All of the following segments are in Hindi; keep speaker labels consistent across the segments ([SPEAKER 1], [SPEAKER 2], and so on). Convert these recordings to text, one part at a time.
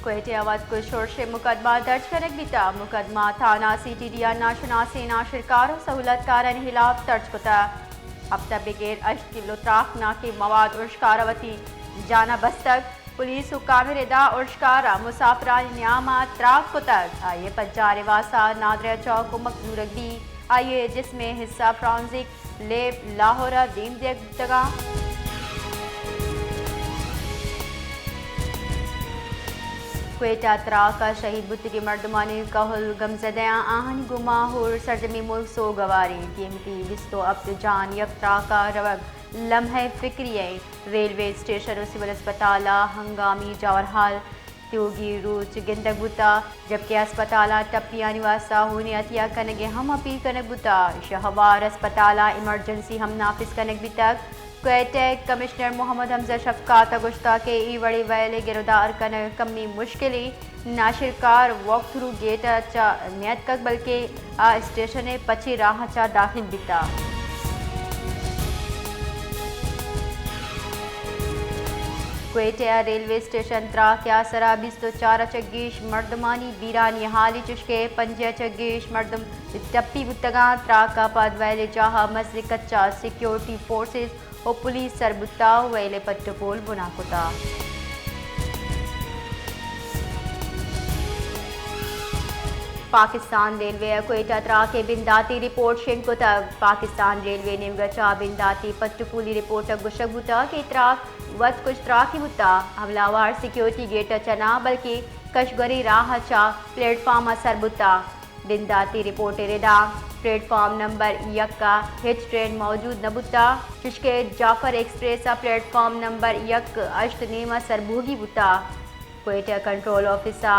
[SPEAKER 1] क्वेटे आवाज को शोर से मुकदमा दर्ज करने बीता मुकदमा थाना CTDR नाशनासी नाशिरकार सहूलतकार खिलाफ दर्ज कुता हफ्ता बगैर 8 किलो त्राखना के मवाद उर्शकारावती जाना बस्तक पुलिस हुकाम रिदा उर्शकारा मुसाफरान न्यामा त्राक कुतक आइए पज्जारे वासा नादरिया चौक मकदूरक दी आइए जिसमें हिस्सा फ्रांसिक लेब लाहौरा दीम देगा क्वेटा त्राका शहीद बुत्ती मर्दमानी कहल गमजदया आहन गुमाहुर सरजमी मुल्क सो गवारी कीमती विस्तो अब जान यक त्राका रवक लम्हे फिक्रिये रेलवे स्टेशन सिविल अस्पताल हंगामी जवाहरहाल त्योगी रूच गिंदक बुता जबकि अस्पताल टप्पिया निवासा होने अतिया कनगे हम अपील कनक बुता शहबार अस्पताल इमरजेंसी हम नाफिज कनक भी तक क्वेटे कमिश्नर मोहम्मद हमजा शफकात गुश्ता के ई वड़ी वैले गिरदार कन कमी मुश्किल नाशिरकार वॉक थ्रू गेट चा नियत कक बल्कि स्टेशन पची राह चा दाखिल बिता क्वेटे रेलवे स्टेशन त्रा क्या सरा 24 चगीश मर्दमानी बीरानी हाली चुशके 5 चगीश मर्दम टप्पी बुतगा त्रा का पद वैले चाह मस्जिद कच्चा सिक्योरिटी फोर्सेस और पुलिस सरबुता वेले पट्टपोल बुनाकुता पाकिस्तान रेलवे क्वेटा त्रा के बिंदाती रिपोर्ट शेंको तक पाकिस्तान रेलवे ने गचा बिंदाती पट्टपुली रिपोर्ट गुशगुता के त्राक वत कुछ त्रा की बुता हमलावार सिक्योरिटी गेट चना बल्कि कशगरी राह चा प्लेटफॉर्म सरबुता बिंदाती रिपोर्ट रेदा प्लेटफॉर्म नंबर 1 का हिच ट्रेन मौजूद नबुता जिसके जाफर एक्सप्रेस प्लेटफॉर्म नंबर 1 अष्ट नीमा सरबूगी बुता क्वेटा कंट्रोल ऑफिसर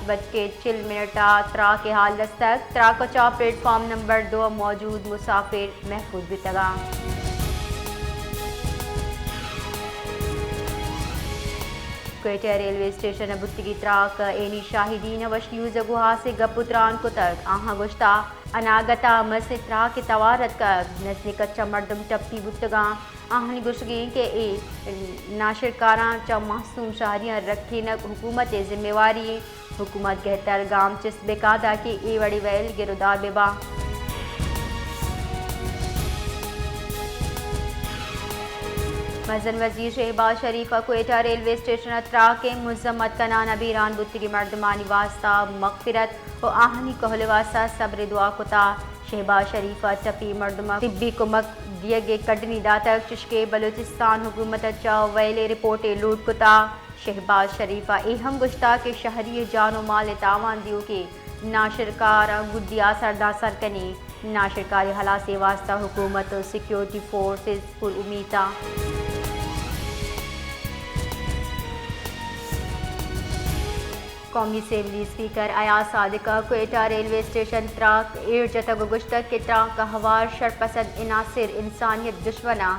[SPEAKER 1] 8:04 त्रा के हाल दस्तक त्रा कोचा प्लेटफॉर्म नंबर 2 मौजूद मुसाफिर महफूज बितगा क्वेटा रेलवे स्टेशन बुत्ती त्राक एनी शाहिदीन वशयूज गुहा से गपुत्रान को तक आहा गुश्ता अनागता मस्जिद त्रा के तवारत का नस्ल कच्चा मर्दम टप्पी बुतगा आहनी गुशगी के ए नाशिरकारा चा मासूम शहरियाँ रखी न हुकूमत जिम्मेवारी हुकूमत कहतर गाम चिस बेकादा की ए वड़ी वैल गिरदार बेबा मजन वजीर शहबाज शरीफ क्वेटा रेलवे स्टेशन त्रा के मुजम्मत कनाना बीरान बुत्ती की मर्दमानी वास्ता मगफिरत और आहनी कहले वास्ता सब्र दुआ कुता शहबाज शरीफ टपी मर्दमा तिब्बी कुमक दिए गे कटनी दातक चुशके बलूचिस्तान हुकूमत चा वैले रिपोर्टे लूट कुता शहबाज शरीफा एहम गुश्ता के शहरी जानो माल तावान दियो के नाशिरकार गुद्दिया सरदा सरकनी नाशिरकारी हला से वास्ता हुकूमत और सिक्योरिटी फोर्सेस पुर उमीता कौमी असेंबली स्पीकर अयाज सादिका क्वेटा रेलवे स्टेशन त्राक एड़ जतक गुश्तक के त्राक का हवार शरपसंद इनासिर इंसानियत दुश्मना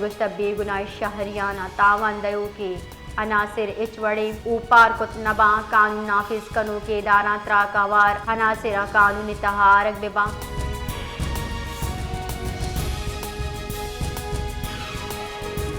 [SPEAKER 1] गुश्ता बेगुनाह शहरियाना तावान दयो के अनासिर इचवड़े ऊपार कुतनबा कानून नाफिज कनो के दारा त्राक आवार अनासिर कानून तहारक बेबा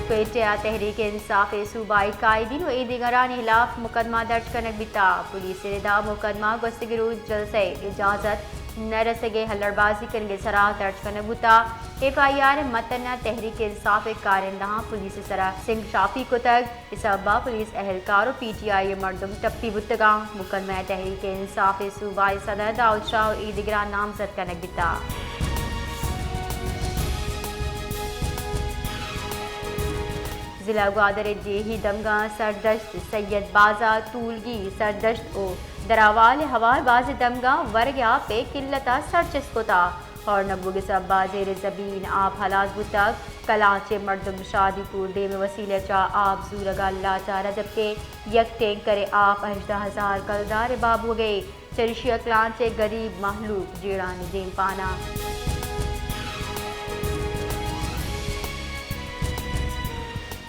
[SPEAKER 1] क्वेटा तहरीक इंसाफ सूबाई कायदीन व दीगरान खिलाफ मुकदमा दर्ज करने बिता पुलिस रिदा मुकदमा गुस्तगिरू जल से इजाज़त न रसगे हल्लड़बाजी करने सरा दर्ज करने बुता FIR मतन तहरीक इंसाफ कारिंदा पुलिस सरा सिंह शाफी को तक इसबा पुलिस एहलकार और PTI मर्दम टप्पी बुतगा मुकदमा तहरीक इंसाफ सूबाई सदर दाऊद शाह दीगरान नामजद करने बिता जिला ग्वादर जेही दमगा सरदश्त सैयद बाजा तूलगी सरदश्त ओ दरावाल हवार बाज दमगा वर्ग्या पे किल्लता सरचस्कोता और नब्बुग सब बाजेर जबीन आप हलाज बुतक कलाचे मर्दम शादी को दे में वसीले चा आप जूरगा अल्लाह चा रजब के यक टेंक करे आप 18,000 कलदार बाब हो गए चरिशी अकलान से गरीब महलूक जेड़ा निदेम पाना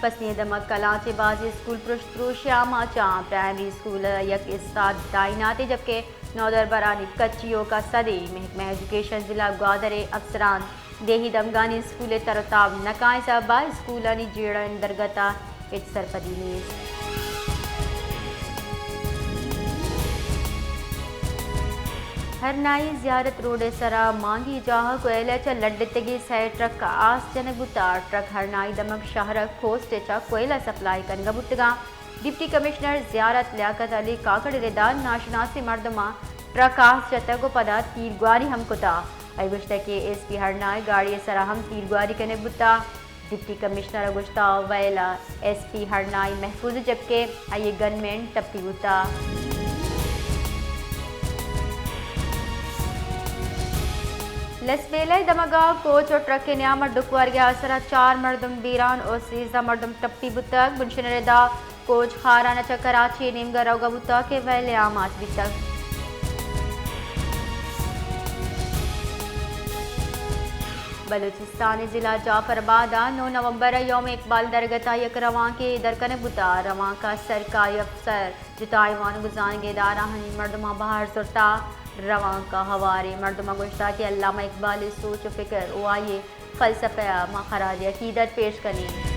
[SPEAKER 1] पसनी दमक कलाचे बाजी स्कूल पृष्ठ्रू श्यामा चा प्राइमरी स्कूल यक इस्ताद दाइनाते जबकि नौदर बरानी कच्चियों का सदी महकमा एजुकेशन जिला ग्वादरे अफसरान देही दमगानी स्कूल तरताब नकाय सबा स्कूलानी जेड़ा अंतर्गता इट सरपदी नीज हरनाई जियारत रोड सरा मांगी जाह कोयला च लड्डतगी सै ट्रक आस जनगुता ट्रक हरनाई दमक शहर खोस्ट च कोयला सप्लाई कनगा बुतगा डिप्टी कमिश्नर जियारत लियाकत अली काकड़ रिदा नाशनासी मर्दमा ट्रक आस चतगो पदा तीरगुआरी हम कुता अगुश्ता के एसपी हरनाई गाड़ी सरा हम तीरगुआरी कने बुता डिप्टी कमिश्नर अगुश्ता वैला एसपी हरनाई महफूज जबके आये गनमैन टप्पी बुता लसबेला दमगा कोच और ट्रक के न्यामर दुखवार के आसरा 4 मर्दम बीरान और 13 मर्दम टप्पी बुतक बुनशनरेदा कोच खाराना च कराची नीमगा रौगा बुता के वैले आमाज बितक बलूचिस्तान जिला जाफराबाद 9 नवंबर यौम इकबाल दरगता यक रवां के दरकन बुता रवां का सरकारी अफसर जुताईवान गुजान के दारा हनी मर्दमा बाहर सुरता रवां का हवारे मर्दमा गुश्ता के अल्लामा इकबाल सोच फिक्र ओ आइए फलसफा मखराज अकीदत पेश करनी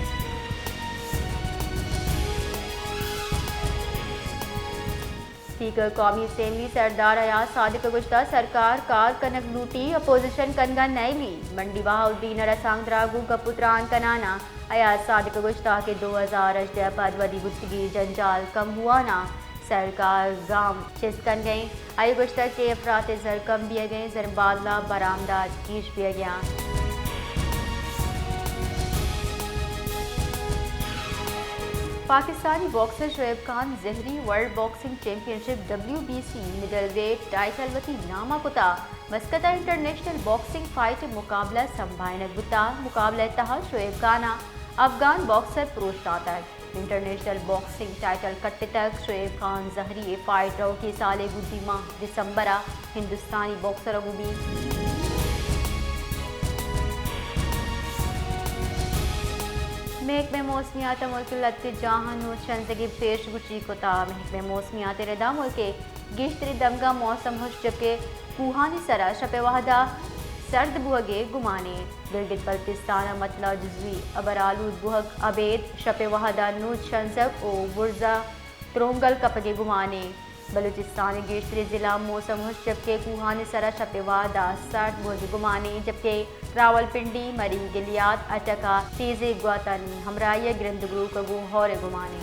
[SPEAKER 1] स्पीकर कौमी असेंबली सरदार अयाज सादिक गुश्ता सरकार कार कनक लूटी अपोजिशन कनगा नैली मंडी बहाउद्दीन रसांग द्रागू गपुत्रान कनाना अयाज सादिक गुश्ता के 2000 अजदय पद वदी गुत्तगी जंजाल कम हुआ ना सरकार गांव चिस्कन गई आई गुश्ता के अफरात जर कम दिए गए जरबादला बरामदाज कीश दिया गया Pakistani boxer Shoaib Khan Zehri world boxing championship WBC middle weight title वती नामा कुता मस्कता इंटरनेशनल बॉक्सिंग फाइट मुकाबला संभायन गुता मुकाबला तहा शोएब खाना अफगान बॉक्सर प्रोस्तातक इंटरनेशनल बॉक्सिंग टाइटल कट्टे तक शोएब खान जहरी फाइट रो की साले गुद्दी माह दिसंबर हिंदुस्तानी बॉक्सर गुबी महकमे मौसमियात मुल्क लत्ते जहां चंदगी पेश गुची कोता महकमे मौसमियात रदा मुल्क गिश्तरी दमगा मौसम हुश जबकि कुहानी सरा शपे वहदा सर्द बुहगे गुमाने गिलगित बल्तिस्तान मतला जुजवी अबरालूद बुहग अबेद शपे वहदा नूज शंसक ओ बुर्जा त्रोंगल कपगे गुमाने बलूचिस्तान गिश्तरी जिला मौसम हुश जबकि कुहानी सरा शपे वहदा सर्द बुहगे गुमाने जबकि रावलपिंडी मरी गिलियात अटका तेजे ग्वातानी हमराय ग्रंथ ग्रू कगू हौरे गुमाने